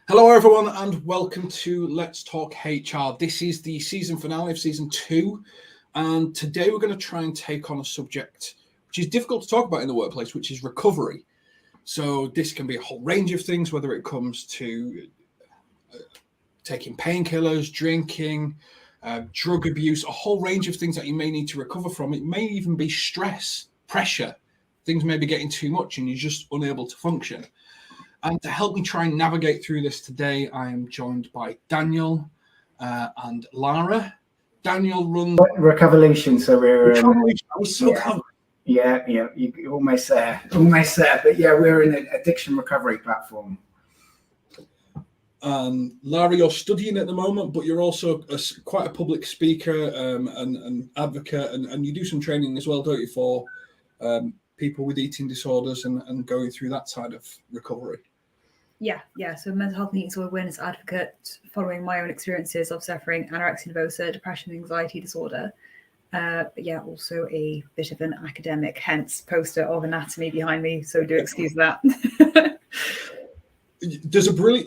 Hello, everyone, and welcome to Let's Talk HR. This is the season finale of season 2, and today we're going to try and take on a subject which is difficult to talk about in the workplace, which is recovery. So this can be a whole range of things, whether it comes to taking painkillers, drinking, drug abuse, a whole range of things that you may need to recover from. It may even be stress, pressure. Things may be getting too much and you're just unable to function. And to help me try and navigate through this today, I am joined by Daniel and Lara. Daniel runs Recovolution, so we're Recovolution. I was so clever. Yeah, you're almost there. But yeah, we're in an addiction recovery platform. Lara, you're studying at the moment, but you're also quite a public speaker and advocate, and you do some training as well, don't you, for people with eating disorders and going through that side of recovery? Yeah. So mental health and eating disorder awareness advocate, following my own experiences of suffering anorexia nervosa, depression, and anxiety disorder. But yeah, also a bit of an academic, hence poster of anatomy behind me. So do excuse that. There's a brilliant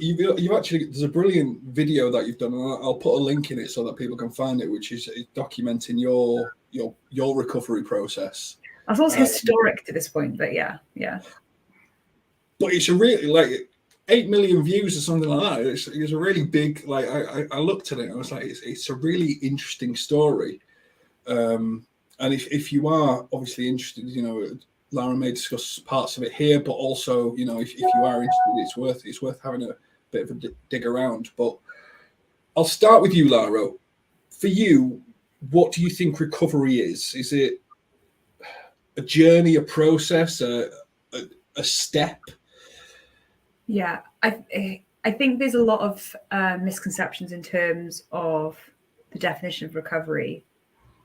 video that you've done, and I'll put a link in it so that people can find it, which is documenting your recovery process. That's also historic to this point, but yeah. But it's a really 8 million views or something like that. It's a really big. I looked at it and I was like, it's a really interesting story. And if you are obviously interested, Lara may discuss parts of it here, but also, if you are interested, it's worth having a bit of a dig around. But I'll start with you, Lara. For you, what do you think recovery is? Is it a journey, a process, a step? Yeah, I think there's a lot of misconceptions in terms of the definition of recovery,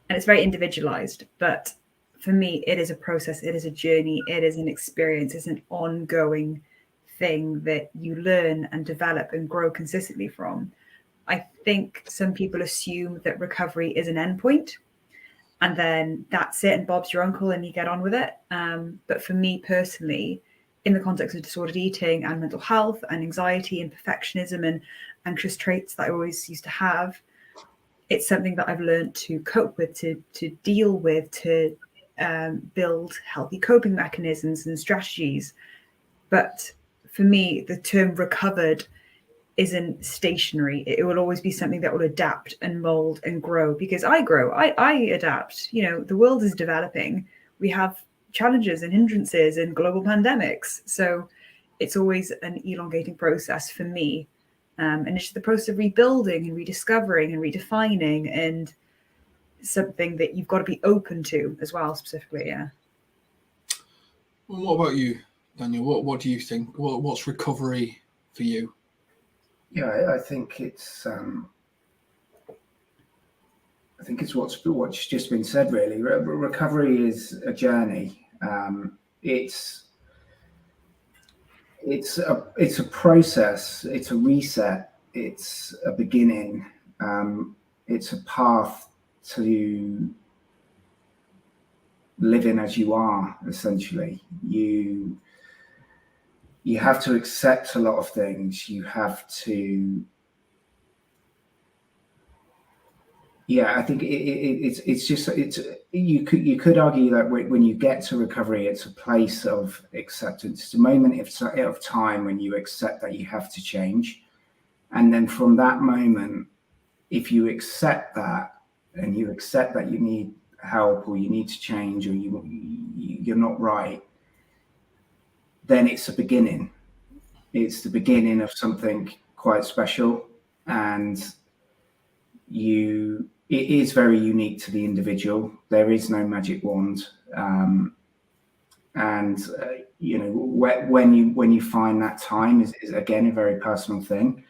and it's very individualized. But for me, it is a process, it is a journey, it is an experience, it's an ongoing thing that you learn and develop and grow consistently from. I think some people assume that recovery is an endpoint, and then that's it, and Bob's your uncle, and you get on with it. But for me personally, in the context of disordered eating and mental health and anxiety and perfectionism and anxious traits that I always used to have, it's something that I've learned to cope with, to deal with, to build healthy coping mechanisms and strategies. But for me, the term recovered isn't stationary. It will always be something that will adapt and mold and grow, because I grow, I adapt. The world is developing. We have challenges and hindrances and global pandemics. So it's always an elongating process for me. And it's just the process of rebuilding and rediscovering and redefining, and something that you've got to be open to as well, specifically. Yeah. Well, what about you, Daniel? What do you think? What's recovery for you? Yeah, I think it's what's just been said, really. Recovery is a journey. It's a process. It's a reset. It's a beginning. It's a path to living as you are. Essentially, you have to accept a lot of things. You have to. Yeah, I think you could argue that when you get to recovery, it's a place of acceptance. It's a moment of time when you accept that you have to change, and then from that moment, if you accept that and you accept that you need help or you need to change or you're not right, then it's a beginning. It's the beginning of something quite special, and it is very unique to the individual. There is no magic wand, when you find that time is again a very personal thing.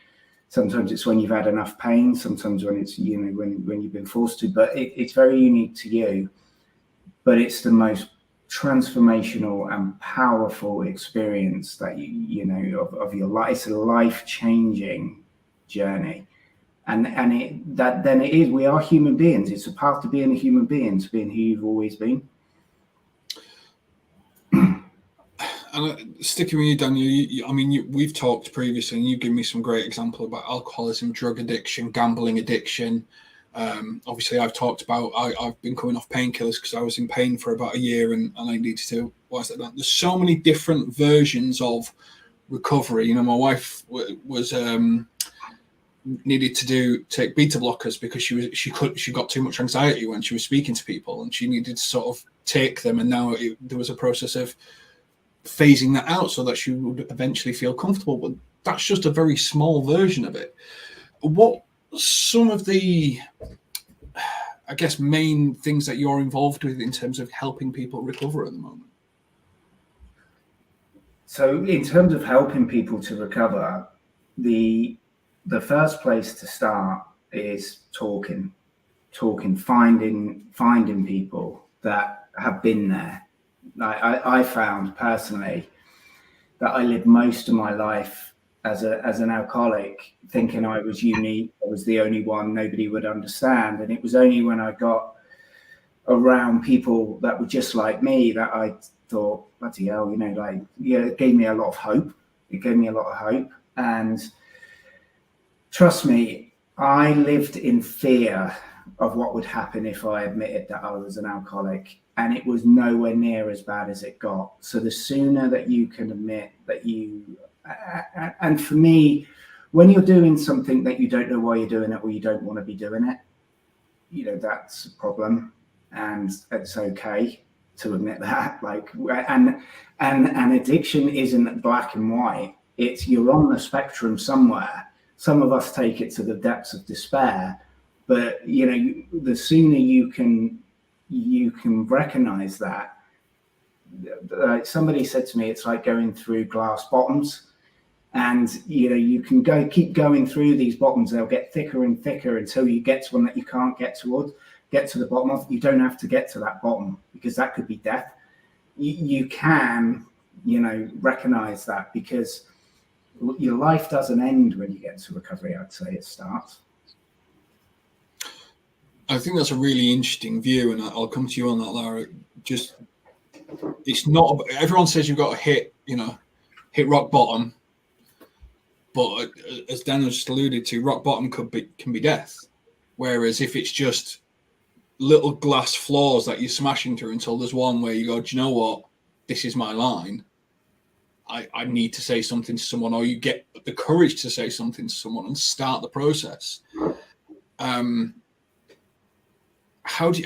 Sometimes it's when you've had enough pain. Sometimes when it's when you've been forced to. But it's very unique to you. But it's the most transformational and powerful experience that of your life. It's a life-changing journey. And it is. We are human beings. It's a path to being a human being, to being who you've always been. And sticking with you, Daniel, we've talked previously, and you've given me some great example about alcoholism, drug addiction, gambling addiction. Obviously, I've talked about I've been coming off painkillers because I was in pain for about a year, and I needed to. Why is that? There's so many different versions of recovery. My wife was needed to take beta blockers because she got too much anxiety when she was speaking to people, and she needed to sort of take them. And now there was a process of phasing that out so that she would eventually feel comfortable. But that's just a very small version of it. What some of the, I guess, main things that you're involved with in terms of helping people recover at the moment? So in terms of helping people to recover, the first place to start is talking, finding people that have been there. I found personally that I lived most of my life as an alcoholic, thinking I was unique, I was the only one, nobody would understand. And it was only when I got around people that were just like me that I thought, bloody hell, it gave me a lot of hope. And trust me, I lived in fear of what would happen if I admitted that I was an alcoholic, and it was nowhere near as bad as it got. So the sooner that you can admit that and for me, when you're doing something that you don't know why you're doing it or you don't want to be doing it, that's a problem, and it's okay to admit that. And addiction isn't black and white. It's you're on the spectrum somewhere. Some of us take it to the depths of despair, but the sooner you can recognize that. Like somebody said to me, it's like going through glass bottoms, and you can keep going through these bottoms. They'll get thicker and thicker until you get to one that you can't get to the bottom of. You don't have to get to that bottom because that could be death. You can recognize that, because your life doesn't end when you get to recovery. I'd say it starts. I think that's a really interesting view, and I'll come to you on that, Lara. Just, it's not. Everyone says you've got to hit rock bottom, but as Dan just alluded to, rock bottom can be death. Whereas if it's just little glass floors that you're smashing through until there's one where you go, do you know what? This is my line. I need to say something to someone, or you get the courage to say something to someone and start the process. How do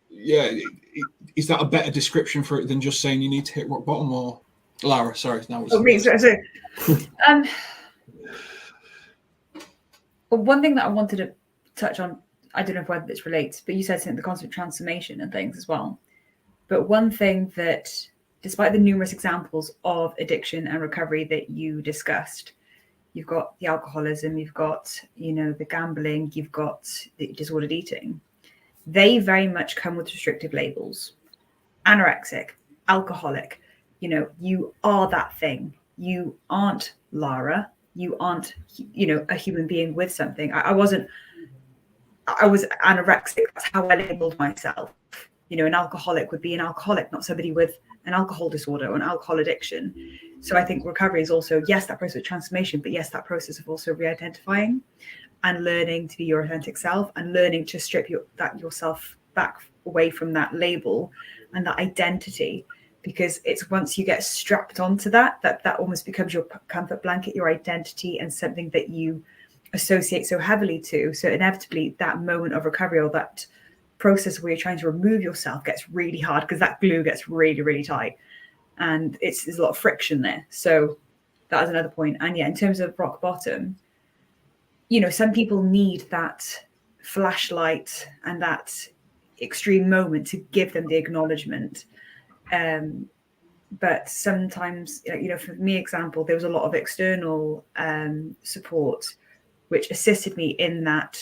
you, is that a better description for it than just saying you need to hit rock bottom? Or Lara, sorry. Well, one thing that I wanted to touch on, I don't know whether this relates, but you said something, the constant transformation and things as well. But one thing that, despite the numerous examples of addiction and recovery that you discussed, you've got the alcoholism, you've got, the gambling, you've got the disordered eating. They very much come with restrictive labels. Anorexic, alcoholic, you are that thing. You aren't Lara. You aren't, a human being with something. I was anorexic. That's how I labeled myself. An alcoholic would be an alcoholic, not somebody with an alcohol disorder or an alcohol addiction. So I think recovery is also, yes, that process of transformation, but yes, that process of also re-identifying and learning to be your authentic self, and learning to strip yourself back away from that label and that identity. Because it's once you get strapped onto that almost becomes your comfort blanket, your identity, and something that you associate so heavily to. So inevitably that moment of recovery, or that process where you're trying to remove yourself, gets really hard, because that glue gets really, really tight, and there's a lot of friction there. So that is another point. And yeah, in terms of rock bottom, some people need that flashlight and that extreme moment to give them the acknowledgement. But sometimes, for me, example, there was a lot of external support which assisted me in that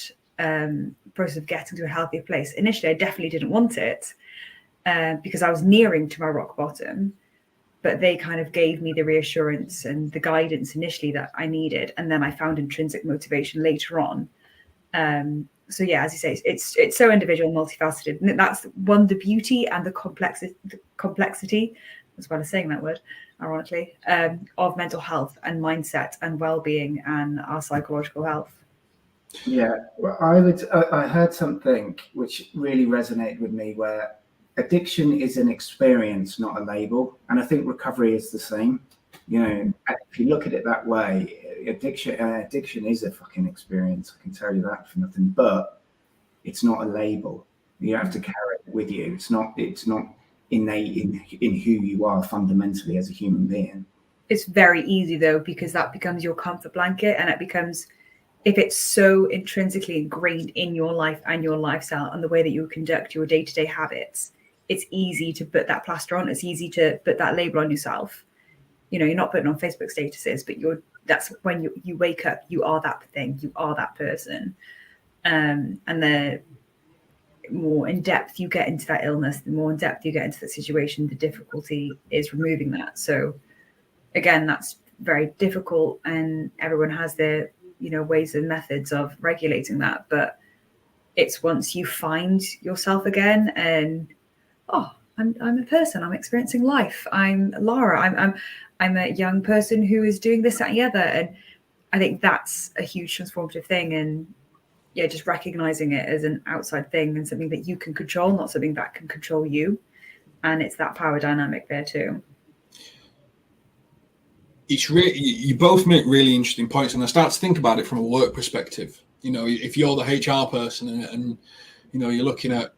process of getting to a healthier place. Initially, I definitely didn't want it because I was nearing to my rock bottom, but they kind of gave me the reassurance and the guidance initially that I needed. And then I found intrinsic motivation later on. So yeah, as you say, it's so individual, multifaceted. And that's one, the beauty and the complexity as well as saying that word, ironically, of mental health and mindset and well-being and our psychological health. Yeah, well, I heard something which really resonated with me, where addiction is an experience, not a label. And I think recovery is the same. You know, if you look at it that way, addiction is a fucking experience. I can tell you that for nothing. But it's not a label. You have to carry it with you. It's not innate in who you are fundamentally as a human being. It's very easy though, because that becomes your comfort blanket, and it becomes, if it's so intrinsically ingrained in your life and your lifestyle and the way that you conduct your day-to-day habits, it's easy to put that plaster on. It's easy to put that label on yourself. You know, you're not putting on Facebook statuses, but that's when you wake up, you are that thing, you are that person. And the more in depth you get into that illness, the more in depth you get into the situation, the difficulty is removing that. So again, that's very difficult, and everyone has their, you know, ways and methods of regulating that. But it's once you find yourself again and, oh, I'm a person, I'm experiencing life, I'm Lara, I'm a young person who is doing this, that, and the other. And I think that's a huge transformative thing. And yeah, just recognizing it as an outside thing and something that you can control, not something that can control you. And it's that power dynamic there too. It's really, you both make really interesting points, and I start to think about it from a work perspective. You know, if you're the HR person and you know, you're looking at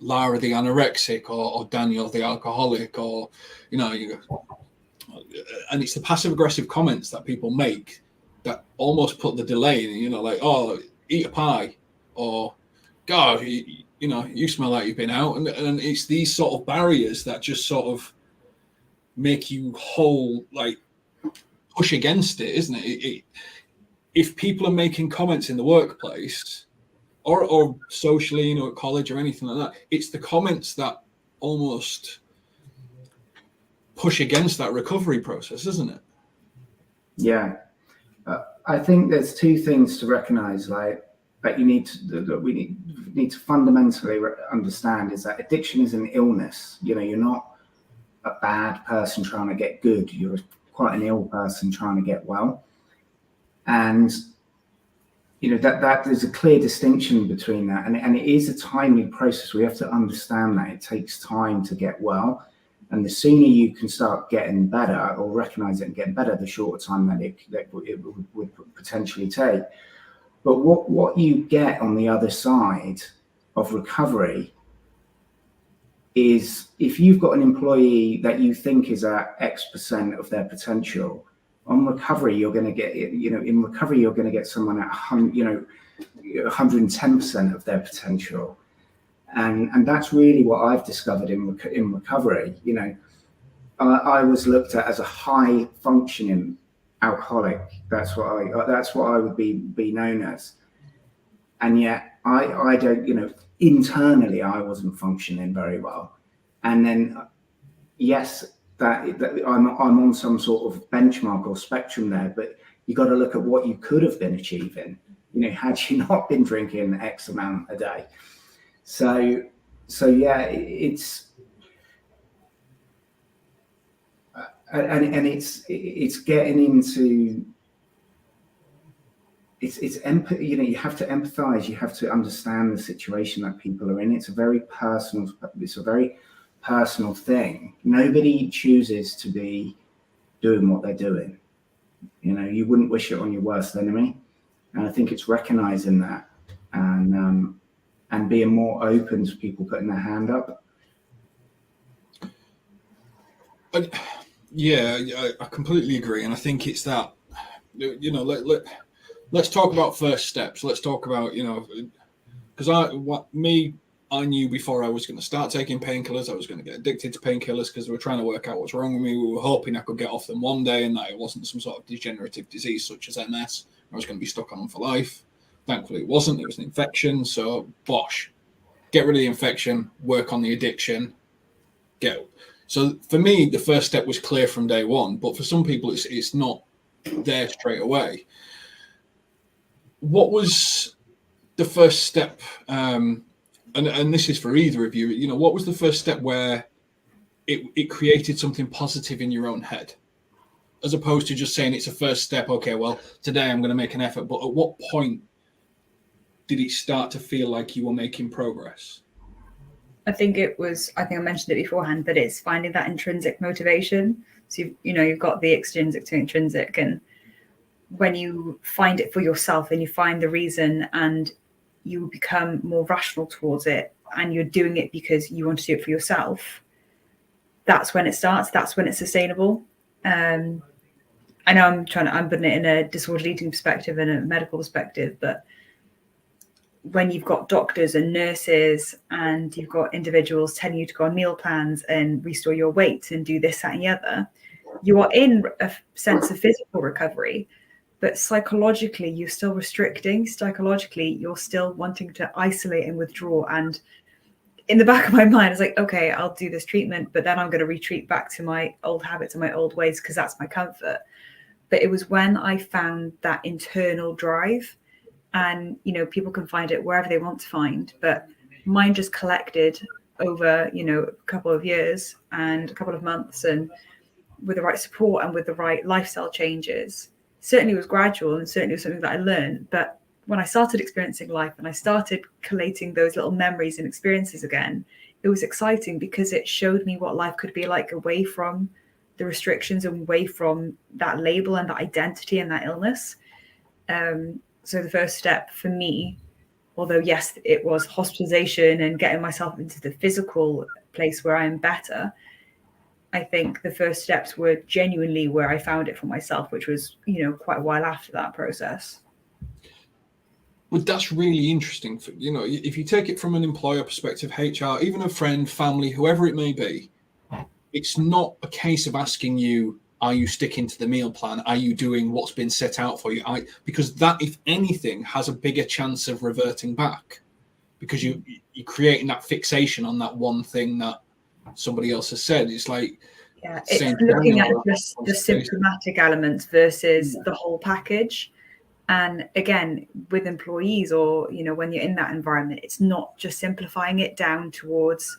Lara the anorexic or Daniel the alcoholic, or you know, and it's the passive aggressive comments that people make that almost put the delay in, you know, like, oh, eat a pie, or God, you know, you smell like you've been out, and it's these sort of barriers that just sort of make you push against it, isn't it? If people are making comments in the workplace or socially, you know, at college or anything like that, it's the comments that almost push against that recovery process, isn't it? Yeah, I think there's two things to recognize, like that we need to fundamentally understand, is that addiction is an illness. You know, you're not a bad person trying to get good. You're quite an ill person trying to get well. And you know, that there's a clear distinction between that, and it is a timely process. We have to understand that it takes time to get well, and the sooner you can start getting better or recognize it and getting better, the shorter time that it would potentially take. But what you get on the other side of recovery is, if you've got an employee that you think is at X% of their potential, on recovery, you're going to get, you know, in recovery, you're going to get someone at 110% of their potential. And that's really what I've discovered in recovery. You know, I was looked at as a high functioning alcoholic. That's what I would be known as. And yet I don't, you know, internally I wasn't functioning very well. And then, yes, that I'm on some sort of benchmark or spectrum there, but you got to look at what you could have been achieving, you know, had you not been drinking X amount a day. So yeah, it's and it's getting into it's empathy. You know, you have to empathize. You have to understand the situation that people are in. It's a very personal thing. Nobody chooses to be doing what they're doing. You know, you wouldn't wish it on your worst enemy. And I think it's recognizing that and being more open to people putting their hand up. Yeah, I completely agree. And I think it's that, you know, let's talk about first steps. Let's talk about, you know, because I knew before I was going to start taking painkillers, I was going to get addicted to painkillers because we were trying to work out what's wrong with me. We were hoping I could get off them one day and that it wasn't some sort of degenerative disease such as MS. I was going to be stuck on them for life. Thankfully, it wasn't. It was an infection. So, bosh, get rid of the infection, work on the addiction, go. So, for me, the first step was clear from day one. But for some people, it's not there straight away. What was the first step? And this is for either of you, you know, what was the first step where it created something positive in your own head, as opposed to just saying it's a first step. Okay, well, today I'm going to make an effort. But at what point did it start to feel like you were making progress? I think I mentioned it beforehand, but it's finding that intrinsic motivation. So you've got the extrinsic to intrinsic, and when you find it for yourself and you find the reason and you become more rational towards it and you're doing it because you want to do it for yourself, that's when it starts. That's when it's sustainable. I know I'm putting it in a disordered eating perspective and a medical perspective, but when you've got doctors and nurses and you've got individuals telling you to go on meal plans and restore your weight and do this, that, and the other, you are in a sense of physical recovery, but psychologically you're still restricting. Psychologically, you're still wanting to isolate and withdraw. And in the back of my mind, it's like, okay, I'll do this treatment, but then I'm going to retreat back to my old habits and my old ways because that's my comfort. But it was when I found that internal drive, and people can find it wherever they want to find, but mine just collected over a couple of years and a couple of months, and with the right support and with the right lifestyle changes. Certainly it was gradual, and certainly it was something that I learned. But when I started experiencing life and I started collating those little memories and experiences again, it was exciting because it showed me what life could be like away from the restrictions and away from that label and that identity and that illness. So the first step for me, although yes, it was hospitalization and getting myself into the physical place where I am better, I think the first steps were genuinely where I found it for myself, which was, quite a while after that process. Well, that's really interesting. If you take it from an employer perspective, HR, even a friend, family, whoever it may be, it's not a case of asking you, are you sticking to the meal plan? Are you doing what's been set out for you? Because that, if anything, has a bigger chance of reverting back, because you're creating that fixation on that one thing that somebody else has said. It's like, it's looking at just the symptomatic elements versus the whole package. And again, with employees or, when you're in that environment, it's not just simplifying it down towards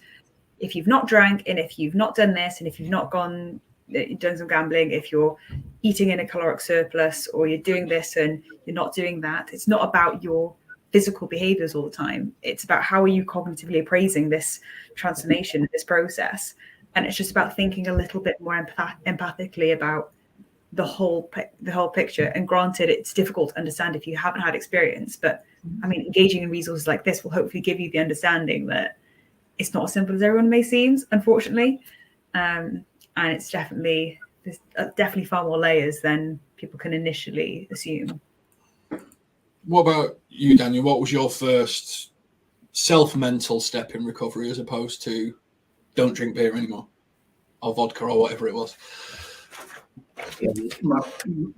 if you've not drank and if you've not done this and if you've not done some gambling, if you're eating in a caloric surplus or you're doing this and you're not doing that. It's not about your physical behaviors all the time. It's about how are you cognitively appraising this transformation, this process. And it's just about thinking a little bit more empathically about the whole picture. And granted, it's difficult to understand if you haven't had experience, but engaging in resources like this will hopefully give you the understanding that it's not as simple as everyone may seem, unfortunately. And it's definitely far more layers than people can initially assume. What about you, Daniel? What was your first self-mental step in recovery as opposed to don't drink beer anymore or vodka or whatever it was? Yeah,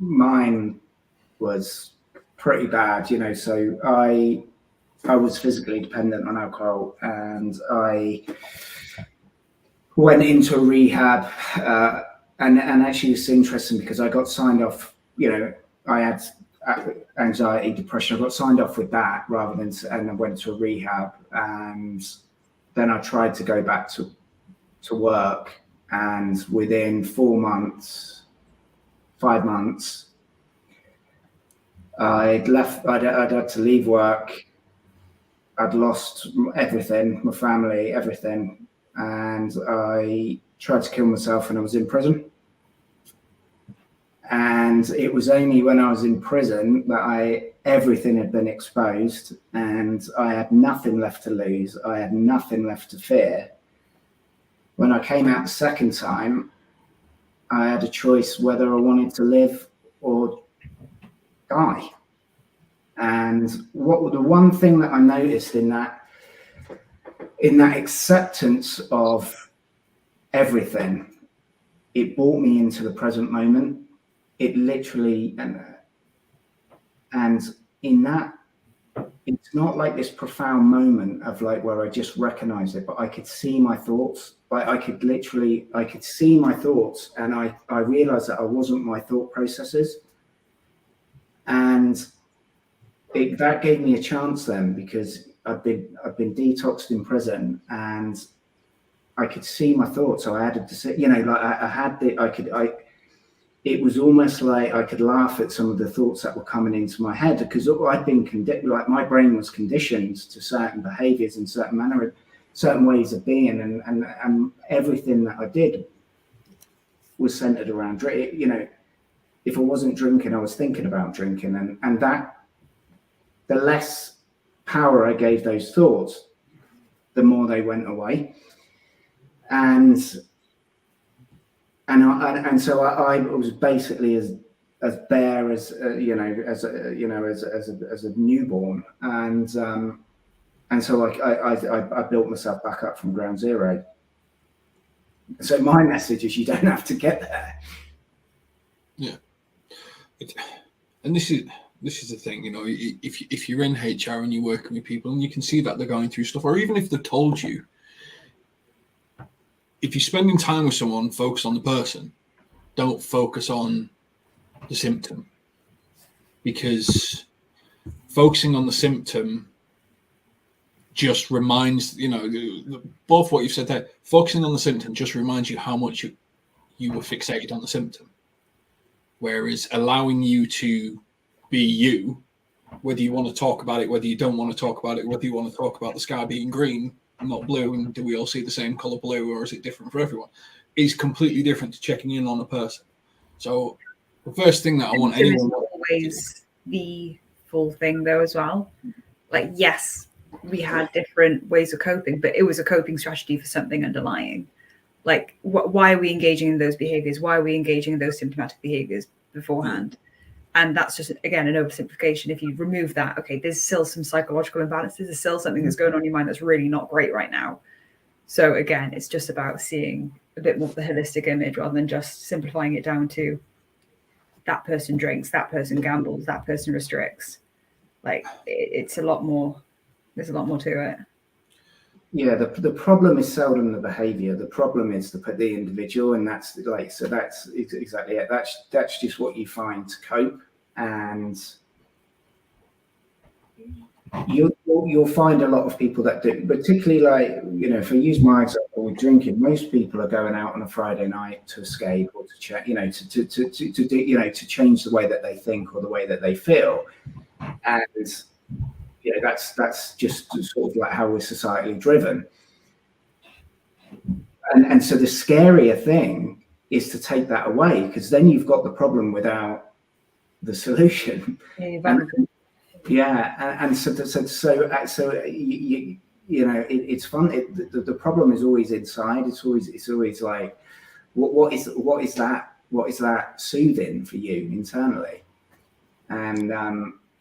mine was pretty bad, so I was physically dependent on alcohol, and I went into rehab, and actually it's interesting because I got signed off, I had anxiety, depression. I got signed off with that and I went to a rehab, and then I tried to go back to work, and within 5 months, I'd had to leave work. I'd lost everything, my family, everything. And I tried to kill myself when I was in prison. And it was only when I was in prison that everything had been exposed and I had nothing left to lose. I had nothing left to fear. When I came out the second time, I had a choice whether I wanted to live or die. And the one thing that I noticed in that acceptance of everything, it brought me into the present moment. It literally, and in that, it's not like this profound moment of like where I just recognize it, but I could see my thoughts. Like I could see my thoughts, and I realized that I wasn't my thought processes. And that gave me a chance then, because I've been detoxed in prison, and I could see my thoughts. So I had to, you know, like I had the, it was almost like I could laugh at some of the thoughts that were coming into my head, because I'd been like my brain was conditioned to certain behaviors and certain ways of being, and everything that I did was centered around drink. You know, if I wasn't drinking, I was thinking about drinking, and that, the less power I gave those thoughts, the more they went away. And so I was basically as bare as as a newborn, and so I built myself back up from ground zero. So my message is, you don't have to get there. Yeah, and this is the thing, you know, if you're in HR and you're working with people and you can see that they're going through stuff, or even if they've told you, if you're spending time with someone, focus on the person. Don't focus on the symptom, because focusing on the symptom just reminds, you know, both what you've said there, focusing on the symptom just reminds you how much you were fixated on the symptom. Whereas allowing you to be you, whether you want to talk about it, whether you don't want to talk about it, whether you want to talk about the sky being green, not blue, and do we all see the same color blue, or is it different for everyone, is completely different to checking in on a person. So the first thing that I want anyone, not always the full thing though as well. Like, yes, we had different ways of coping, but it was a coping strategy for something underlying. Like, why are we engaging in those behaviors? Why are we engaging in those symptomatic behaviors beforehand? And that's just, again, an oversimplification. If you remove that, okay, there's still some psychological imbalances. There's still something that's going on in your mind that's really not great right now. So again, it's just about seeing a bit more of the holistic image rather than just simplifying it down to that person drinks, that person gambles, that person restricts. Like, it's a lot more. There's a lot more to it. Yeah, the problem is seldom the behavior. The problem is the individual, and that's like, so that's exactly it. That's just what you find to cope, and you'll find a lot of people that do, particularly, like, you know, if I use my example with drinking, most people are going out on a Friday night to escape, or to check, you know, to do, you know, to change the way that they think or the way that they feel, and you know, that's just sort of like how we're societally driven. And so the scarier thing is to take that away, because then you've got the problem without the solution. Yeah, and so you know, it's fun. The problem is always inside. It's always like, what is that soothing for you internally? And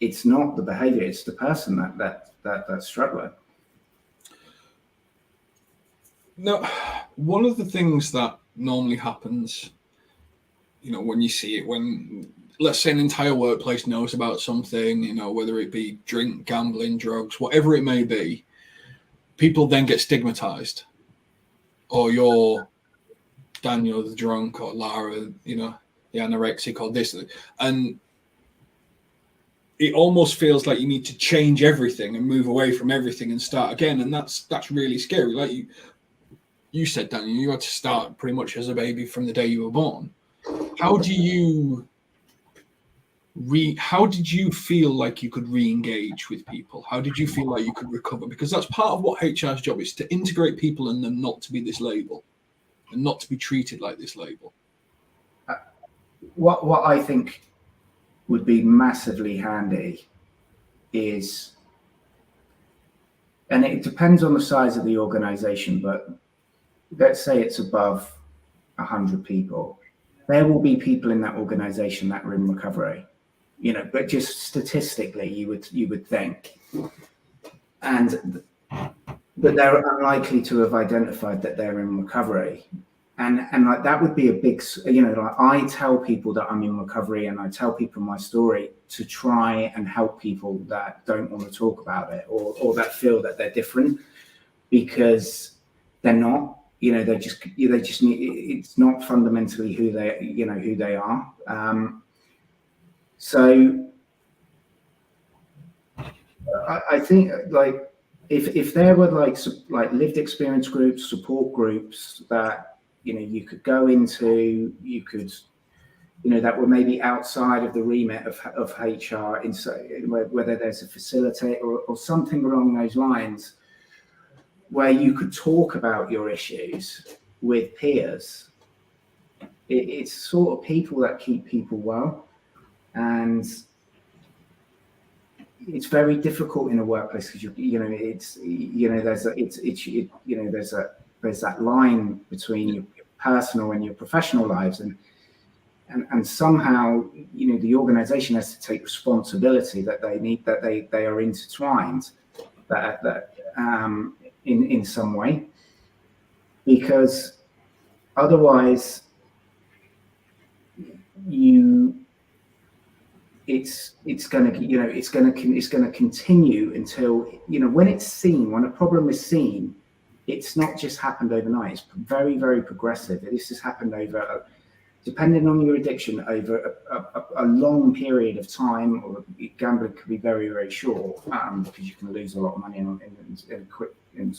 it's not the behavior; it's the person that's struggling. No, one of the things that normally happens, you know, when you see it, when, let's say, an entire workplace knows about something, you know, whether it be drink, gambling, drugs, whatever it may be, people then get stigmatized. Or you're Daniel the drunk, or Lara, you know, the anorexic, or this, and it almost feels like you need to change everything and move away from everything and start again, and that's really scary. Like you said, Daniel, you had to start pretty much as a baby from the day you were born. How did you feel like you could re-engage with people? How did you feel like you could recover? Because that's part of what HR's job is, to integrate people and them not to be this label, and not to be treated like this label. What I think would be massively handy is, and it depends on the size of the organization, but let's say it's above 100 people, there will be people in that organization that are in recovery, you know, but just statistically you would think, but they're unlikely to have identified that they're in recovery. And like, that would be a big, you know, like, I tell people that I'm in recovery, and I tell people my story to try and help people that don't want to talk about it, or that feel that they're different, because they're not. You know, they just need, it's not fundamentally who they are. So I think, like, if there were like lived experience groups, support groups that you could go into, that were maybe outside of the remit of HR, whether there's a facilitator or something along those lines, where you could talk about your issues with peers. It's sort of people that keep people well, and it's very difficult in a workplace because there's that line between your personal and your professional lives, and somehow the organization has to take responsibility that they are intertwined in some way, because otherwise it's going to continue until when a problem is seen, it's not just happened overnight. It's very, very progressive. This has happened over, depending on your addiction, over a long period of time. Or gambling could be very, very short, because you can lose a lot of money in a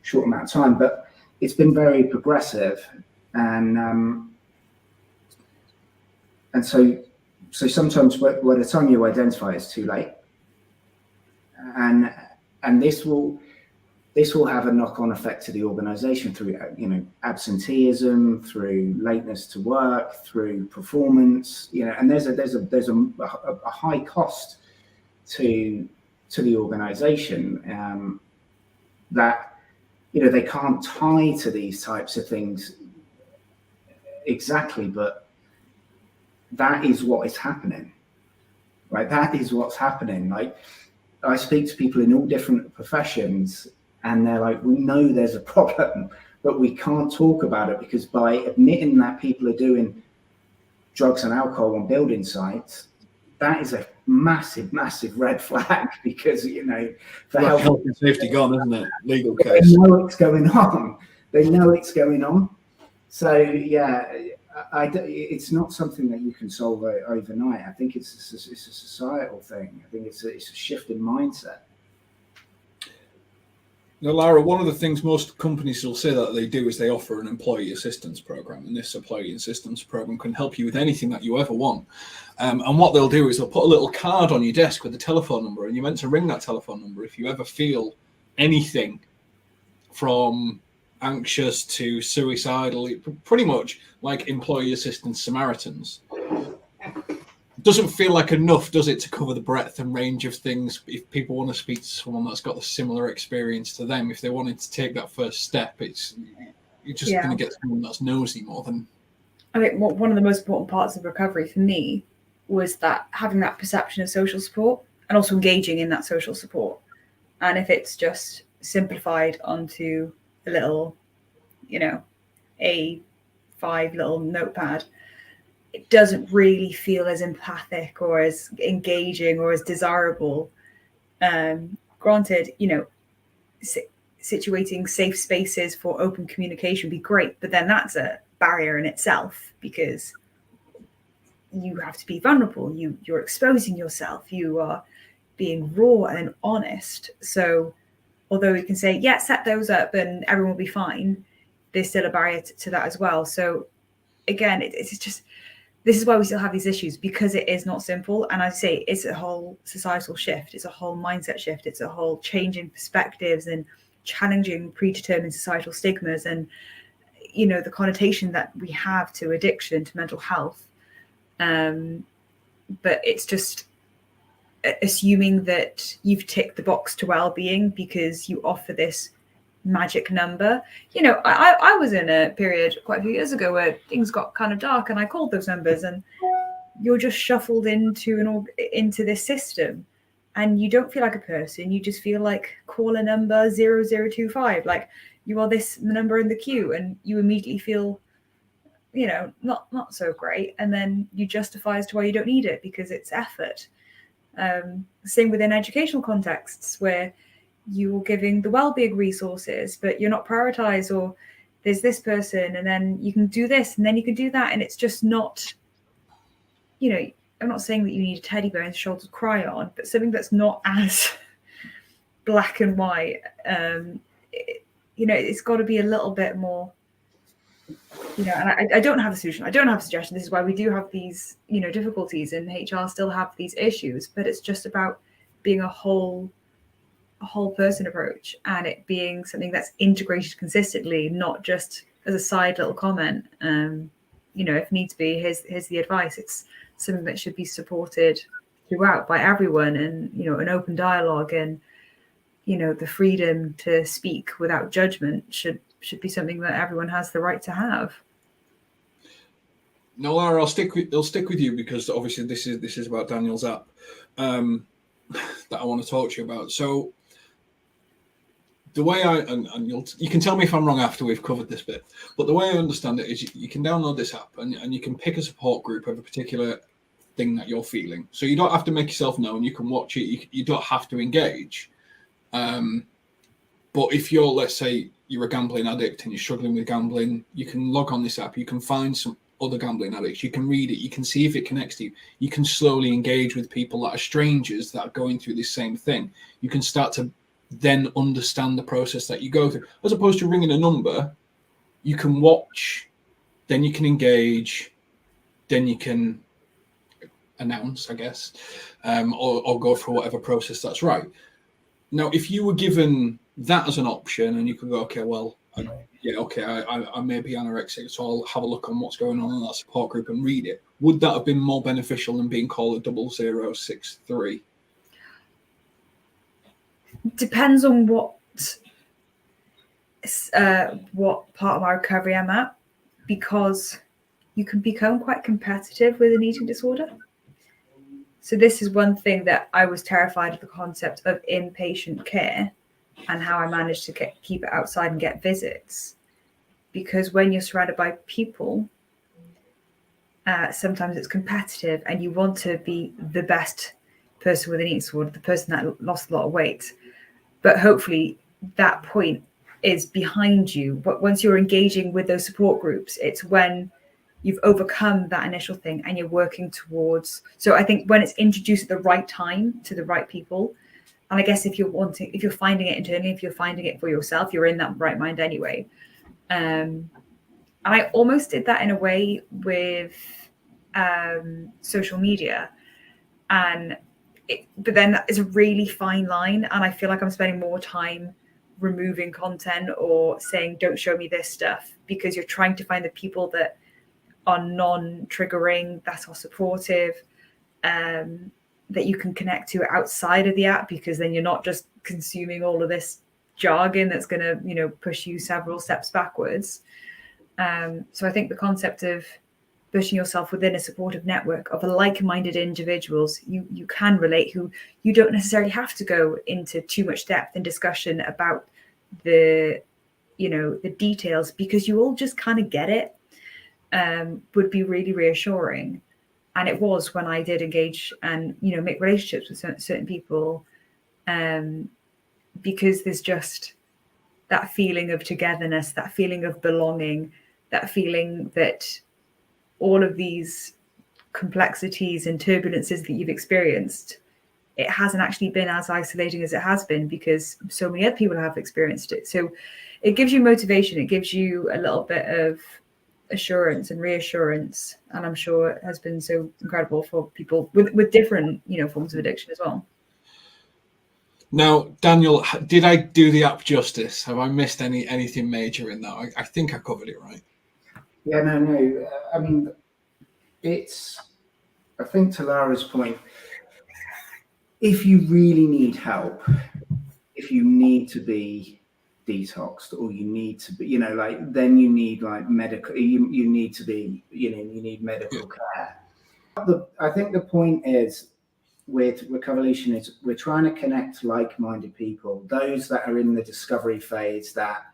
short amount of time. But it's been very progressive, and so sometimes by the time you identify, it's too late, and this will have a knock-on effect to the organization through absenteeism, through lateness to work, through performance, and there's a high cost to the organization that they can't tie to these types of things exactly, but that is what is happening, right? That is what's happening. Like, I speak to people in all different professions, and they're like, we know there's a problem, but we can't talk about it, because by admitting that people are doing drugs and alcohol on building sites, that is a massive, massive red flag, because, for health and safety gone, isn't it? Legal case. They know it's going on. They know it's going on. So, yeah, it's not something that you can solve overnight. I think it's a societal thing. I think it's a shift in mindset. Now, Lara, one of the things most companies will say that they do is they offer an employee assistance program, and this employee assistance program can help you with anything that you ever want. And what they'll do is they'll put a little card on your desk with a telephone number, and you're meant to ring that telephone number if you ever feel anything from anxious to suicidal, pretty much like employee assistance Samaritans. Doesn't feel like enough, does it, to cover the breadth and range of things if people want to speak to someone that's got a similar experience to them. If they wanted to take that first step, you're just going to get someone that's nosy more than... I think one of the most important parts of recovery for me was that having that perception of social support and also engaging in that social support. And if it's just simplified onto a little, A5 little notepad, it doesn't really feel as empathic or as engaging or as desirable. Granted, situating safe spaces for open communication would be great, but then that's a barrier in itself, because you have to be vulnerable. You're exposing yourself. You are being raw and honest. So although we can say, yeah, set those up and everyone will be fine, there's still a barrier to that as well. So again, it's just, this is why we still have these issues, because it is not simple. And I say it's a whole societal shift. It's a whole mindset shift. It's a whole change in perspectives and challenging predetermined societal stigmas and, the connotation that we have to addiction, to mental health. But it's just assuming that you've ticked the box to well-being because you offer this magic number. I was in a period quite a few years ago where things got kind of dark, and I called those numbers, and you're just shuffled into this system, and you don't feel like a person. You just feel like caller number 0025, like you are this number in the queue, and you immediately feel not so great, and then you justify as to why you don't need it because it's effort. Same within educational contexts where you're giving the well-being resources, but you're not prioritized, or there's this person and then you can do this and then you can do that. And it's just not, I'm not saying that you need a teddy bear and shoulder to cry on, but something that's not as black and white. It's got to be a little bit more, and I don't have a solution. I don't have a suggestion. This is why we do have these, difficulties, and HR still have these issues, but it's just about being a whole person approach, and it being something that's integrated consistently, not just as a side little comment. If needs be, here's the advice. It's something that should be supported throughout by everyone, and an open dialogue, and the freedom to speak without judgment should be something that everyone has the right to have. No, Lara, I'll stick with you, because obviously this is about Daniel's app that I want to talk to you about. So the way you can tell me if I'm wrong after we've covered this bit, but the way I understand it is you can download this app and you can pick a support group of a particular thing that you're feeling. So you don't have to make yourself known. You can watch it. You don't have to engage. But if you're, let's say, you're a gambling addict and you're struggling with gambling, you can log on this app. You can find some other gambling addicts. You can read it. You can see if it connects to you. You can slowly engage with people that are strangers that are going through this same thing. You can start to then understand the process that you go through. As opposed to ringing a number, you can watch, then you can engage, then you can announce, I guess, or go through whatever process that's right. Now, if you were given that as an option and you could go, okay, well, I may be anorexic, so I'll have a look on what's going on in that support group and read it. Would that have been more beneficial than being called a 0063? Depends on what part of my recovery I'm at, because you can become quite competitive with an eating disorder. So this is one thing that I was terrified of, the concept of inpatient care and how I managed to keep it outside and get visits. Because when you're surrounded by people, sometimes it's competitive and you want to be the best person with an eating disorder, the person that lost a lot of weight. But hopefully that point is behind you. But once you're engaging with those support groups, it's when you've overcome that initial thing and you're working towards. So I think when it's introduced at the right time to the right people, and I guess if you're finding it internally, if you're finding it for yourself, you're in that right mind anyway. And I almost did that in a way with social media, but then that is a really fine line, and I feel like I'm spending more time removing content or saying don't show me this stuff, because you're trying to find the people that are non-triggering, that are supportive, that you can connect to outside of the app, because then you're not just consuming all of this jargon that's going to push you several steps backwards. So I think the concept of pushing yourself within a supportive network of like-minded individuals you can relate, who you don't necessarily have to go into too much depth and discussion about the details, because you all just kind of get it, would be really reassuring. And it was when I did engage and make relationships with certain people, because there's just that feeling of togetherness, that feeling of belonging, that feeling that all of these complexities and turbulences that you've experienced, it hasn't actually been as isolating as it has been, because so many other people have experienced it. So it gives you motivation, it gives you a little bit of assurance and reassurance, and I'm sure it has been so incredible for people with different forms of addiction as well. Now, Daniel, did I do the app justice? Have I missed anything major in that? I think I covered it right. Yeah, no. I mean, I think to Lara's point, if you really need help, if you need to be detoxed, or you need to be, then you need medical, you need to be, you need medical care. I think the point is with Recovolution is we're trying to connect like-minded people, those that are in the discovery phase, that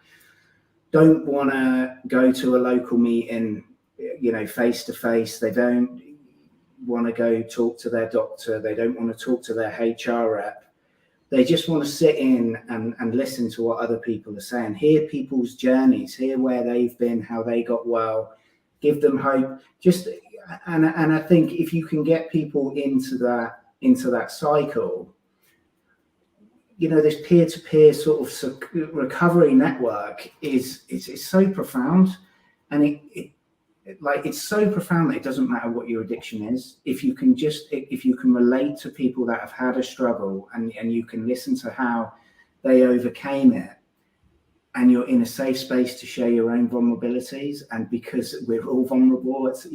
don't want to go to a local meeting, face to face. They don't want to go talk to their doctor. They don't want to talk to their HR rep. They just want to sit in and listen to what other people are saying, hear people's journeys, hear where they've been, how they got well, give them hope. And I think if you can get people into that cycle, this peer-to-peer sort of recovery network is so profound, and it's so profound that it doesn't matter what your addiction is. If you can relate to people that have had a struggle, and you can listen to how they overcame it, and you're in a safe space to share your own vulnerabilities, and because we're all vulnerable, it's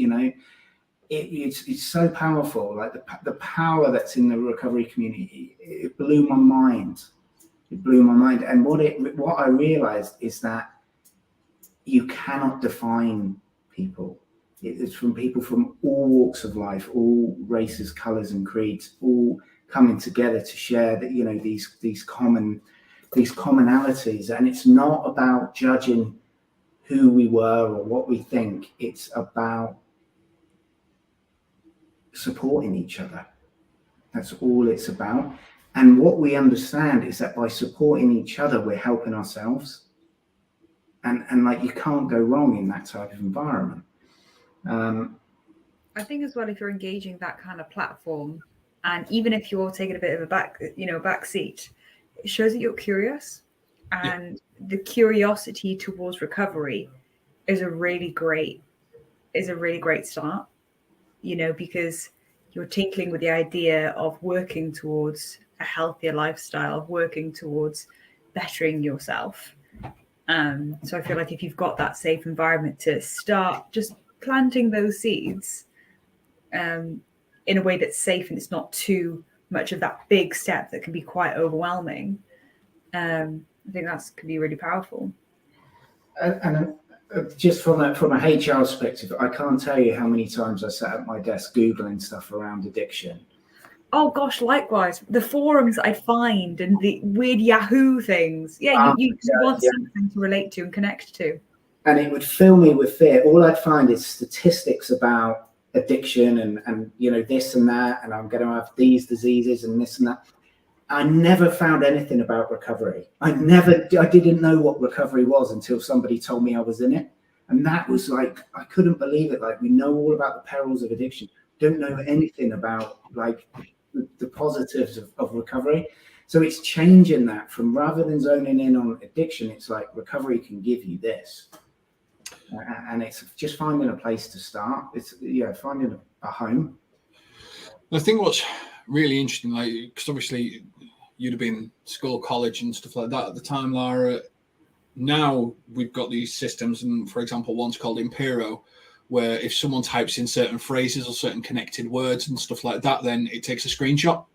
so powerful. Like the power that's in the recovery community, it blew my mind. And what I realized is that you cannot define people. It's from people from all walks of life, all races, colors, and creeds, all coming together to share that, these commonalities. And it's not about judging who we were or what we think. It's about supporting each other. That's all it's about. And what we understand is that by supporting each other, we're helping ourselves. And like, you can't go wrong in that type of environment. I think as well, if you're engaging that kind of platform, and even if you're taking a bit of a back seat, it shows that you're curious, and the curiosity towards recovery is a really great start, because you're tinkling with the idea of working towards a healthier lifestyle, working towards bettering yourself. So I feel like if you've got that safe environment to start just planting those seeds in a way that's safe, and it's not too much of that big step that can be quite overwhelming, I think that can be really powerful. And just from a HR perspective, I can't tell you how many times I sat at my desk Googling stuff around addiction. Oh gosh, likewise. The forums I'd find and the weird Yahoo things. Yeah, you want something to relate to and connect to. And it would fill me with fear. All I'd find is statistics about addiction and this and that, and I'm going to have these diseases and this and that. I never found anything about recovery. I didn't know what recovery was until somebody told me I was in it. And that was like, I couldn't believe it. Like, we know all about the perils of addiction. Don't know anything about like the positives of recovery. So it's changing that from, rather than zoning in on addiction, it's like recovery can give you this. And it's just finding a place to start. It's finding a home. I think what's really interesting, like, because obviously you'd have been school, college and stuff like that at the time, Lara. Now we've got these systems, and for example, one's called Impero, where if someone types in certain phrases or certain connected words and stuff like that, then it takes a screenshot,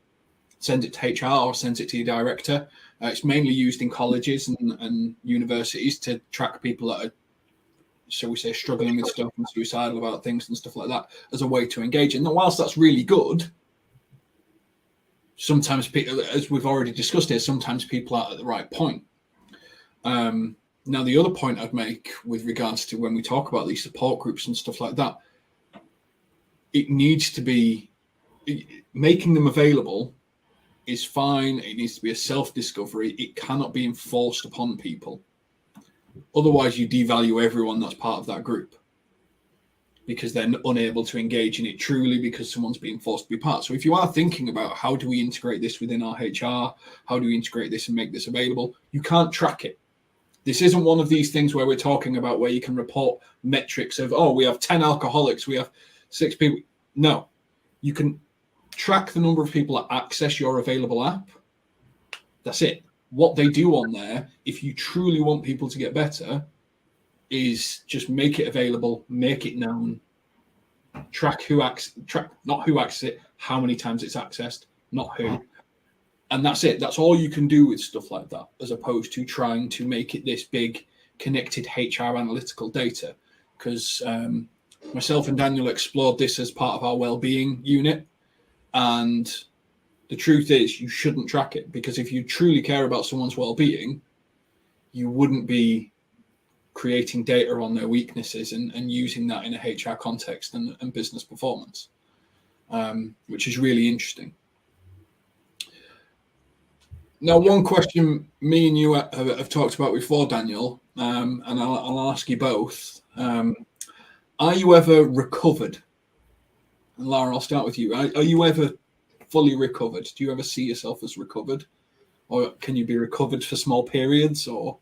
sends it to HR or sends it to your director. It's mainly used in colleges and universities to track people that are, shall we say, struggling with stuff and suicidal about things and stuff like that, as a way to engage. And whilst that's really good, sometimes people, as we've already discussed here, sometimes people aren't at the right point. Now, the other point I'd make with regards to when we talk about these support groups and stuff like that, it needs to be, making them available is fine. It needs to be a self-discovery. It cannot be enforced upon people. Otherwise, you devalue everyone that's part of that group, because they're unable to engage in it truly because someone's being forced to be part. So if you are thinking about how do we integrate this within our HR, how do we integrate this and make this available, you can't track it. This isn't one of these things where we're talking about where you can report metrics of, oh, we have 10 alcoholics, we have 6 people. No, you can track the number of people that access your available app. That's it. What they do on there, if you truly want people to get better, is just make it available, make it known, track not who accesses it, how many times it's accessed, not who. And that's it. That's all you can do with stuff like that, as opposed to trying to make it this big connected HR analytical data. Because myself and Daniel explored this as part of our well-being unit. And the truth is, you shouldn't track it, because if you truly care about someone's well-being, you wouldn't be creating data on their weaknesses and using that in a HR context and business performance, which is really interesting. Now, one question me and you have talked about before, Daniel, and I'll ask you both. Are you ever recovered? And Lara, I'll start with you. Are you ever fully recovered? Do you ever see yourself as recovered? or can you be recovered for small periods? Or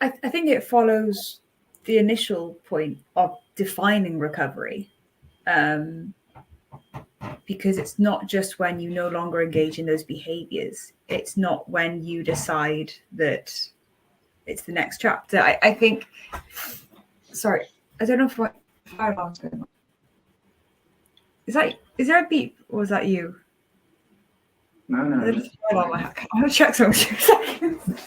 I think it follows the initial point of defining recovery, because it's not just when you no longer engage in those behaviors. It's not when you decide that it's the next chapter. I think, sorry, I don't know if my fire alarm's going on. Is there a beep, or is that you? No. I'm going to check something for 2 seconds.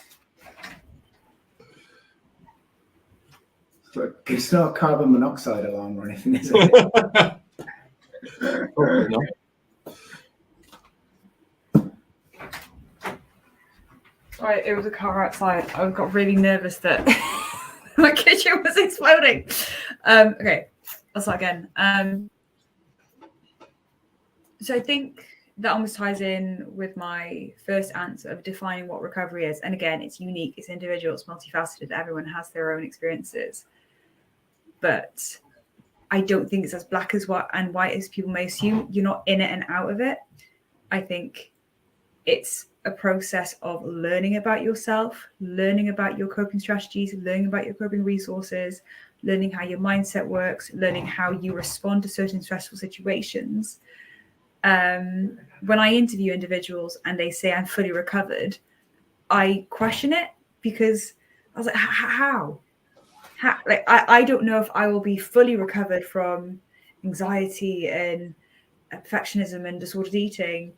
It's not a carbon monoxide alarm or anything, is it? probably not. Right, it was a car outside. I got really nervous that my kitchen was exploding. Okay, I'll start again. So I think that almost ties in with my first answer of defining what recovery is. And again, it's unique, it's individual, it's multifaceted. Everyone has their own experiences. But I don't think it's as black as and white as people may assume. You're not in it and out of it. I think it's a process of learning about yourself, learning about your coping strategies, learning about your coping resources, learning how your mindset works, learning how you respond to certain stressful situations. When I interview individuals and they say I'm fully recovered, I question it, because I was like, how? Like, I don't know if I will be fully recovered from anxiety and perfectionism and disordered eating,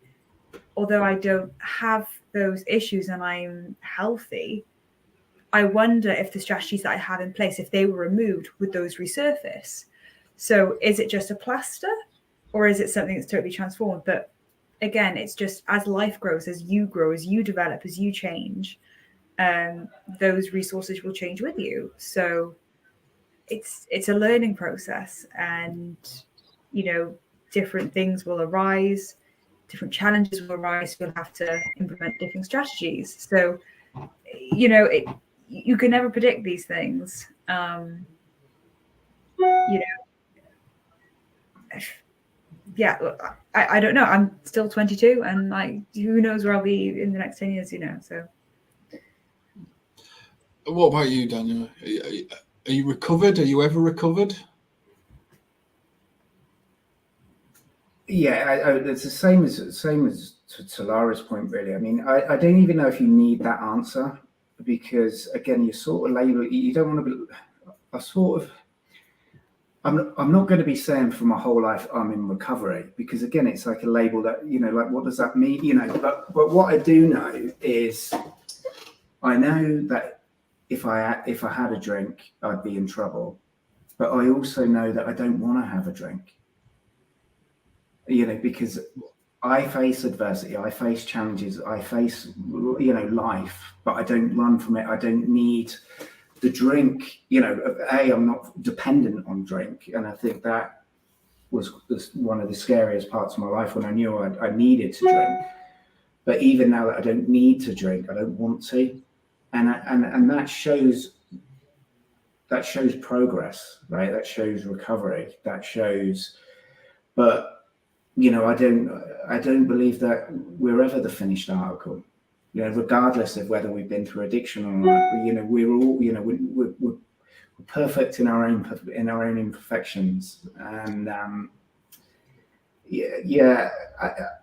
although I don't have those issues and I'm healthy. I wonder if the strategies that I have in place, if they were removed, would those resurface? So is it just a plaster, or is it something that's totally transformed? But again, it's just as life grows, as you grow, as you develop, as you change, those resources will change with you. So it's a learning process, and different things will arise, different challenges will arise. You'll have to implement different strategies. So you can never predict these things. Yeah, I don't know. I'm still 22, and like, who knows where I'll be in the next 10 years, so. What about you, Daniel? Are you recovered? Are you ever recovered? Yeah, it's the same as to Lara's point, really. I mean, I don't even know if you need that answer, because again, you sort of label. You don't want to be. I'm not going to be saying for my whole life I'm in recovery, because again, it's like a label that, like, what does that mean? But what I do know is, I know that if I had a drink, I'd be in trouble. But I also know that I don't want to have a drink. Because I face adversity, I face challenges, I face, life, but I don't run from it. I don't need the drink. I'm not dependent on drink. And I think that was one of the scariest parts of my life, when I knew I needed to drink. But even now that I don't need to drink, I don't want to. And that shows progress, right? That shows recovery. That shows, but I don't believe that we're ever the finished article. Regardless of whether we've been through addiction or not, we're all, we're perfect in our own imperfections. And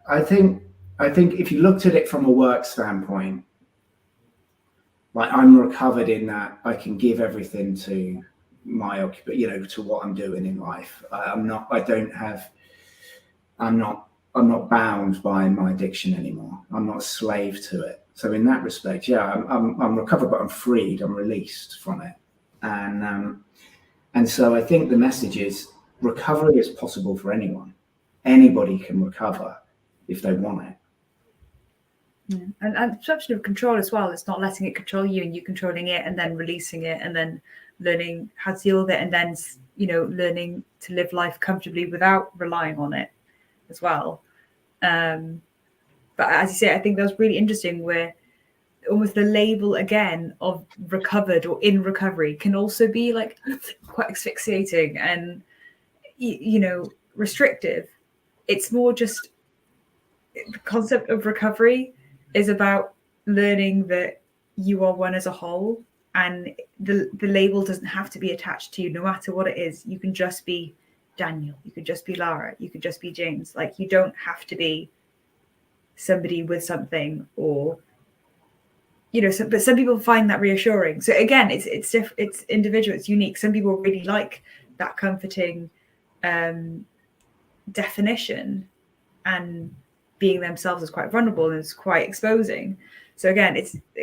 I think if you looked at it from a work standpoint, like, I'm recovered in that I can give everything to my occupation, to what I'm doing in life. I'm not bound by my addiction anymore. I'm not a slave to it. So in that respect, yeah, I'm recovered, but I'm freed. I'm released from it. And so I think the message is, recovery is possible for anyone. Anybody can recover if they want it. Yeah. And perception of control as well. It's not letting it control you and you controlling it, and then releasing it, and then learning how to deal with it, and then learning to live life comfortably without relying on it as well. But as you say, I think that was really interesting, where almost the label again of recovered or in recovery can also be like quite asphyxiating and restrictive. It's more just the concept of recovery is about learning that you are one as a whole, and the label doesn't have to be attached to you, no matter what it is. You can just be Daniel, you could just be Lara, you could just be James. Like, you don't have to be somebody with something, or but some people find that reassuring. So again, it's individual, it's unique. Some people really like that comforting definition, and being themselves is quite vulnerable and it's quite exposing. So again,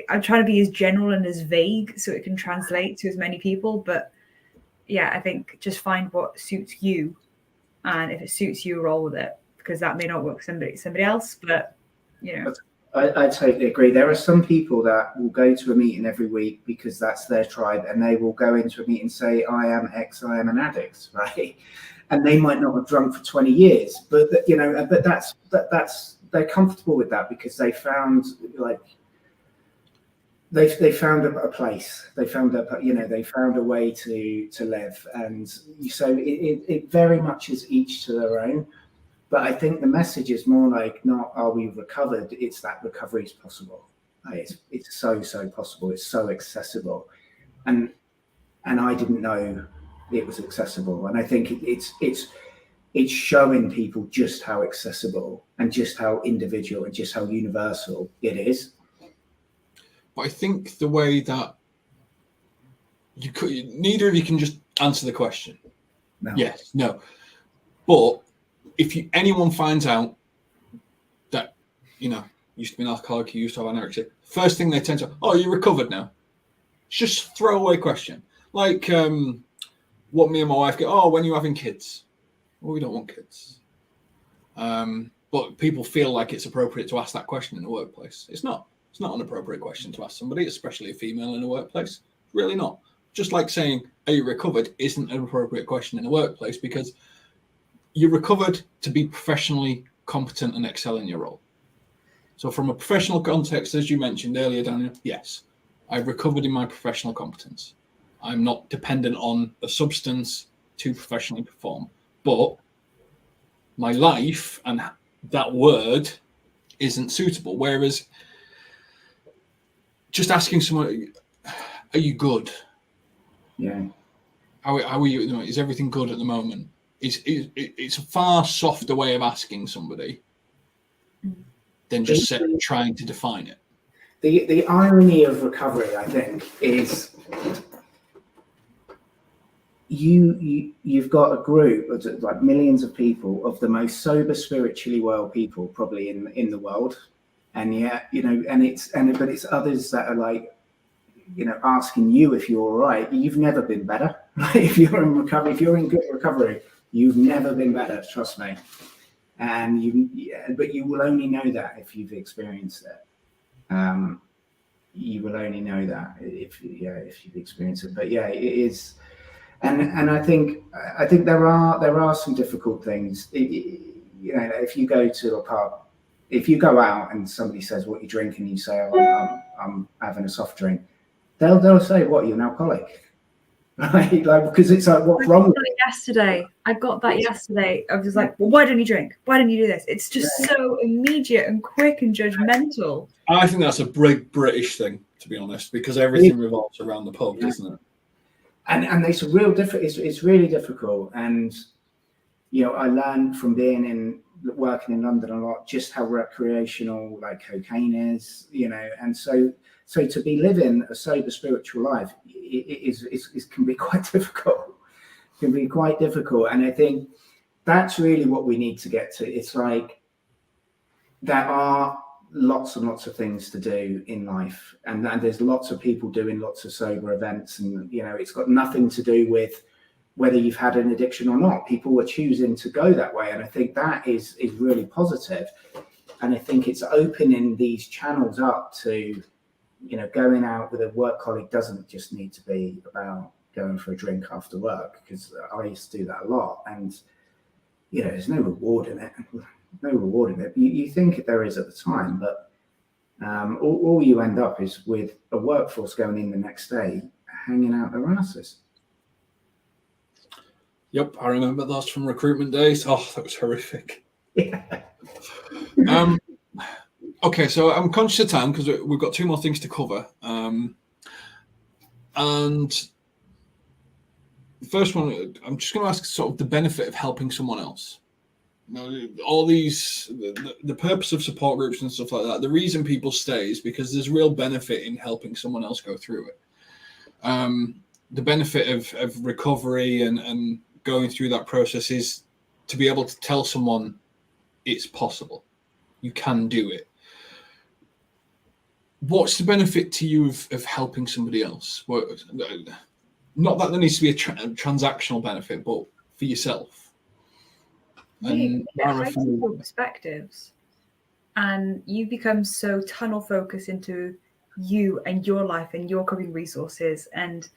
I'm trying to be as general and as vague so it can translate to as many people. But yeah, I think just find what suits you, and if it suits you, roll with it, because that may not work for somebody else. But I totally agree. There are some people that will go to a meeting every week because that's their tribe, and they will go into a meeting and say, I am X, I am an addict, right? And they might not have drunk for 20 years, but that's they're comfortable with that because they found they found a place. They found they found a way to live, and so it very much is each to their own. But I think the message is more like, not are we recovered? It's that recovery is possible. It's so possible. It's so accessible, and I didn't know it was accessible. And I think it's showing people just how accessible and just how individual and just how universal it is. But I think the way that neither of you can just answer the question. No. Yes, no. But if anyone finds out that, used to be an alcoholic, you used to have anorexia, first thing they tend to, oh, you're recovered now. It's just a throwaway question. Like what me and my wife get, oh, when are you having kids? Well, we don't want kids. But people feel like it's appropriate to ask that question in the workplace. It's not. It's not an appropriate question to ask somebody, especially a female in the workplace. Really not. Just like saying, are you recovered, isn't an appropriate question in the workplace, because you're recovered to be professionally competent and excel in your role. So from a professional context, as you mentioned earlier, Daniel, yes, I've recovered in my professional competence. I'm not dependent on a substance to professionally perform. But my life and that word isn't suitable. Whereas just asking someone, are you good? Yeah. How are you? Is everything good at the moment? It's a far softer way of asking somebody than just trying to define it. The irony of recovery, I think, is you've got a group of like millions of people, of the most sober, spiritually well people probably in the world, and yet but it's others that are like, asking you if you're all right. You've never been better. If you're in recovery, if you're in good recovery, you've never been better, trust me. And but you will only know that if you've experienced it. You will only know that if you've experienced it. But yeah, it is, and I think there are some difficult things. If you go to a pub, if you go out and somebody says, what you drink, and you say, oh, I'm having a soft drink, they'll say, what, you're an alcoholic? Right? Like, because it's like, what's wrong with it? I got that yesterday. I was like, well, why don't you drink? Why don't you do this? It's just so immediate and quick and judgmental. I think that's a big British thing, to be honest, because everything revolves around the pub, doesn't it? And it's a real it's really difficult. And I learned from working in London a lot just how recreational like cocaine is, and so to be living a sober spiritual life it can be quite difficult. It can be quite difficult. And I think that's really what we need to get to. It's like there are lots and lots of things to do in life, and there's lots of people doing lots of sober events, and it's got nothing to do with whether you've had an addiction or not. People are choosing to go that way, and I think that is really positive. And I think it's opening these channels up to going out with a work colleague doesn't just need to be about going for a drink after work, because I used to do that a lot, and there's no reward in it. You think there is at the time, but all you end up is with a workforce going in the next day hanging out their asses. Yep, I remember those from recruitment days. Oh, that was horrific. Yeah. Okay, so I'm conscious of time because we've got 2 more things to cover. And the first one, I'm just going to ask sort of the benefit of helping someone else. You know, all these, the purpose of support groups and stuff like that, the reason people stay is because there's real benefit in helping someone else go through it. The benefit of recovery and going through that process is to be able to tell someone it's possible. You can do it. What's the benefit to you of helping somebody else? Not that there needs to be a transactional benefit, but for yourself. It heightens your perspectives, and you become so tunnel focused into you and your life and your coping resources and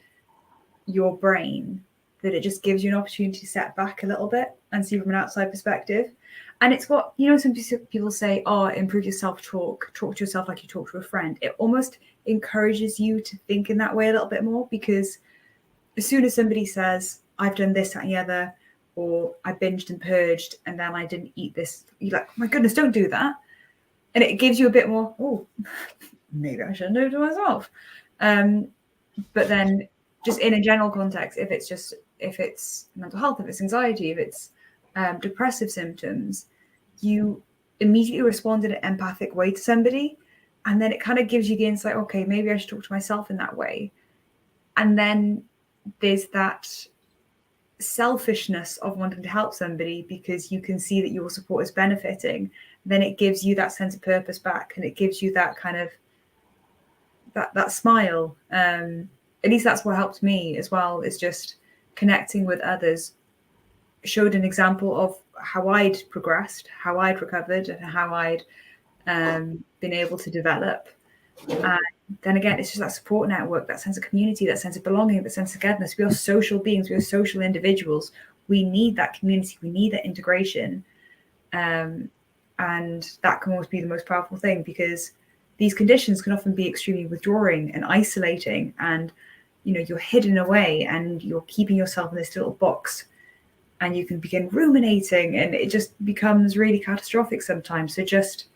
your brain that it just gives you an opportunity to step back a little bit and see from an outside perspective. And it's what, you know, some people say, oh, improve your self-talk, talk to yourself like you talk to a friend. It almost encourages you to think in that way a little bit more, because as soon as somebody says, I've done this, that, and the other, or I binged and purged and then I didn't eat this, you're like, my goodness, don't do that. And it gives you a bit more, oh, maybe I shouldn't do it to myself. But then just in a general context, if it's mental health, if it's anxiety, if it's depressive symptoms, you immediately respond in an empathic way to somebody. And then it kind of gives you the insight, okay, maybe I should talk to myself in that way. And then there's that selfishness of wanting to help somebody because you can see that your support is benefiting. Then it gives you that sense of purpose back, and it gives you that kind of that smile. At least that's what helped me as well, is just connecting with others, showed an example of how I'd progressed, how I'd recovered, and how I'd been able to develop. And then again, it's just that support network, that sense of community, that sense of belonging, that sense of togetherness. We are social beings. We are social individuals. We need that community. We need that integration. And that can always be the most powerful thing, because these conditions can often be extremely withdrawing and isolating, and you know, you're hidden away and you're keeping yourself in this little box, and you can begin ruminating, and it just becomes really catastrophic sometimes. So just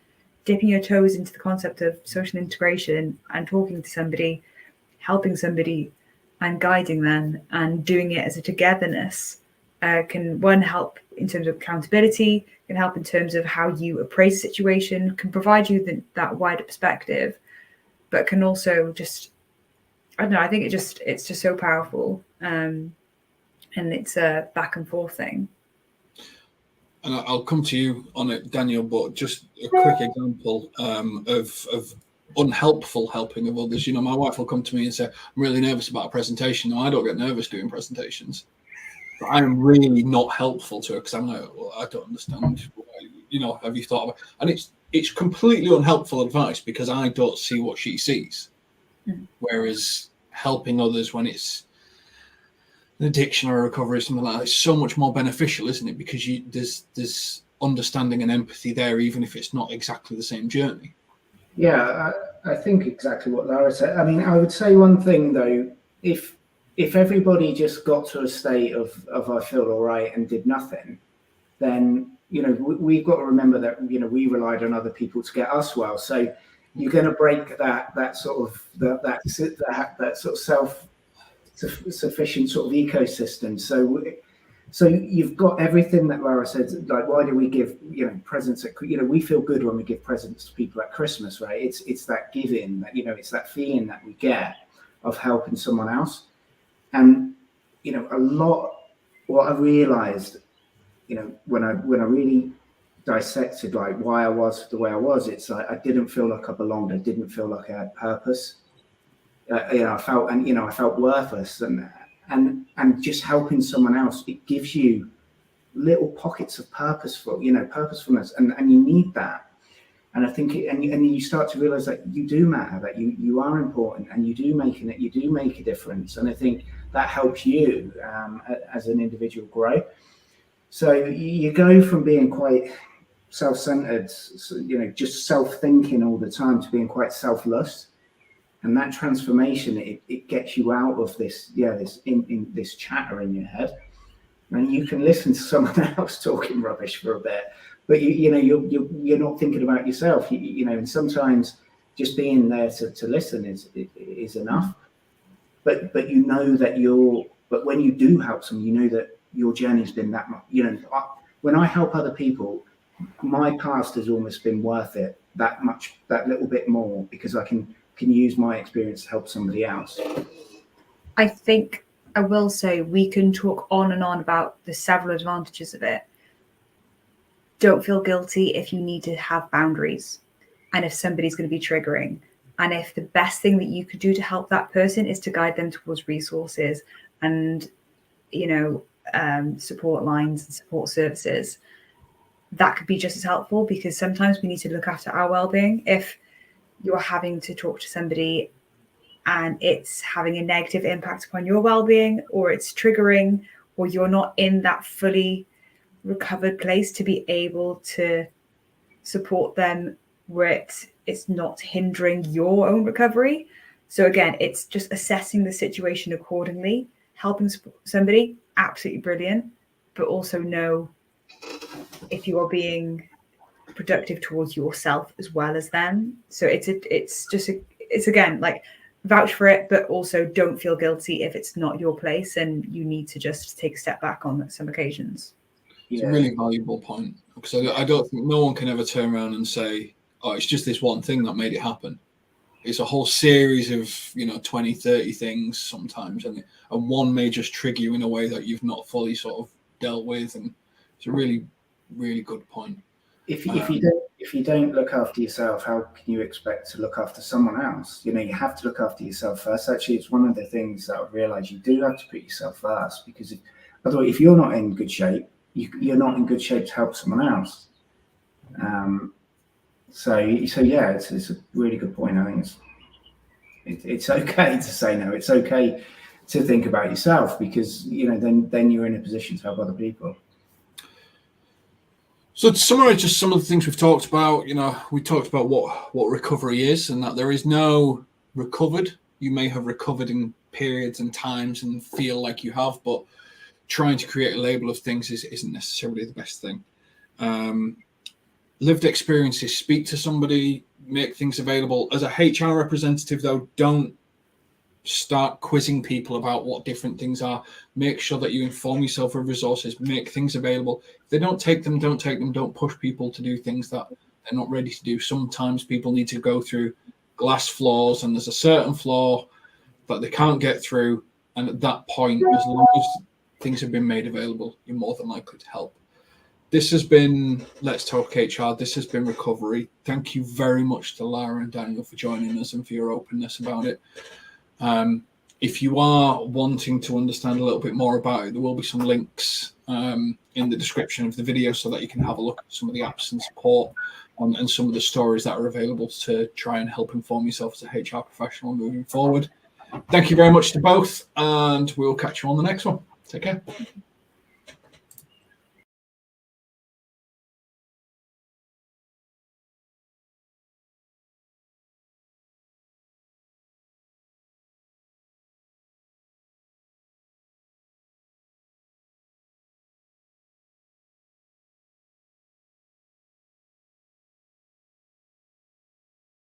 dipping your toes into the concept of social integration and talking to somebody, helping somebody and guiding them and doing it as a togetherness can, one, help in terms of accountability, can help in terms of how you appraise the situation, can provide you that wider perspective, but can also just, I don't know, I think it's just so powerful. And it's a back and forth thing. And I'll come to you on it, Daniel, but just a quick example of unhelpful helping of others. You know, my wife will come to me and say, I'm really nervous about a presentation. No, I don't get nervous doing presentations. But I'm really not helpful to her because I'm like, well, I don't understand. You know, have you thought about it? And it's completely unhelpful advice because I don't see what she sees. Mm. Whereas helping others when it's an addiction or a recovery or something like that, it's so much more beneficial, isn't it? Because there's understanding and empathy there, even if it's not exactly the same journey. Yeah, I think exactly what Lara said. I mean, I would say one thing though, if everybody just got to a state of I feel all right and did nothing, then, you know, we've got to remember that, you know, we relied on other people to get us well. So you're going to break that sort of that sort of self-sufficient sort of ecosystem. So you've got everything that Lara said. Like, why do we give, you know, presents at, you know, we feel good when we give presents to people at Christmas, right? It's that giving, that, you know, it's that feeling that we get of helping someone else. And, you know, a lot, what I realized, you know, when I really dissected like why I was the way I was, it's like I didn't feel like I belonged. I didn't feel like I had purpose. You know, I felt worthless, and just helping someone else, it gives you little pockets of purposefulness, and you need that. And I think and you start to realize that you do matter, that you are important, and you do make a difference. And I think that helps you as an individual grow. So you go from being quite self-centered, you know, just self-thinking all the time, to being quite selfless. And that transformation, it gets you out of this chatter in your head, and you can listen to someone else talking rubbish for a bit, but you're not thinking about yourself, and sometimes just being there to listen is enough. But when you do help someone, you know that your journey's been that much. When I help other people, my past has almost been worth it that much, that little bit more, because I can use my experience to help somebody else. I think I will say we can talk on and on about the several advantages of it. Don't feel guilty if you need to have boundaries, and if somebody's going to be triggering, and if the best thing that you could do to help that person is to guide them towards resources and support lines and support services, that could be just as helpful, because sometimes we need to look after our well-being. If you're having to talk to somebody and it's having a negative impact upon your well-being, or it's triggering, or you're not in that fully recovered place to be able to support them where it's not hindering your own recovery. So again, it's just assessing the situation accordingly. Helping somebody, absolutely brilliant, but also know if you are being productive towards yourself as well as them. So it's again, like, vouch for it, but also don't feel guilty if it's not your place and you need to just take a step back on some occasions. It's a really valuable point, because I don't think no one can ever turn around and say, oh, it's just this one thing that made it happen. It's a whole series of 20, 30 things sometimes, and one may just trigger you in a way that you've not fully sort of dealt with, and it's a really, really good point. If you don't look after yourself, how can you expect to look after someone else? You have to look after yourself first. Actually, it's one of the things that I've realized you do have to put yourself first, because otherwise, if you're not in good shape, you're not in good shape to help someone else. So yeah, it's a really good point. I think it's okay to say no. It's okay to think about yourself, because then you're in a position to help other people. So to summarize just some of the things we've talked about, we talked about what recovery is, and that there is no recovered. You may have recovered in periods and times and feel like you have, but trying to create a label of things isn't necessarily the best thing. Lived experiences, speak to somebody, make things available. As a HR representative, though, don't start quizzing people about what different things are. Make sure that you inform yourself of resources, make things available. If they don't take them, don't take them. Don't push people to do things that they're not ready to do. Sometimes people need to go through glass floors, and there's a certain floor that they can't get through. And at that point, as long as things have been made available, you're more than likely to help. This has been Let's Talk HR. This has been Recovery. Thank you very much to Lara and Daniel for joining us and for your openness about it. If you are wanting to understand a little bit more about it, there will be some links in the description of the video so that you can have a look at some of the apps and support and some of the stories that are available to try and help inform yourself as a HR professional moving forward. Thank you very much to both, and we'll catch you on the next one. Take care.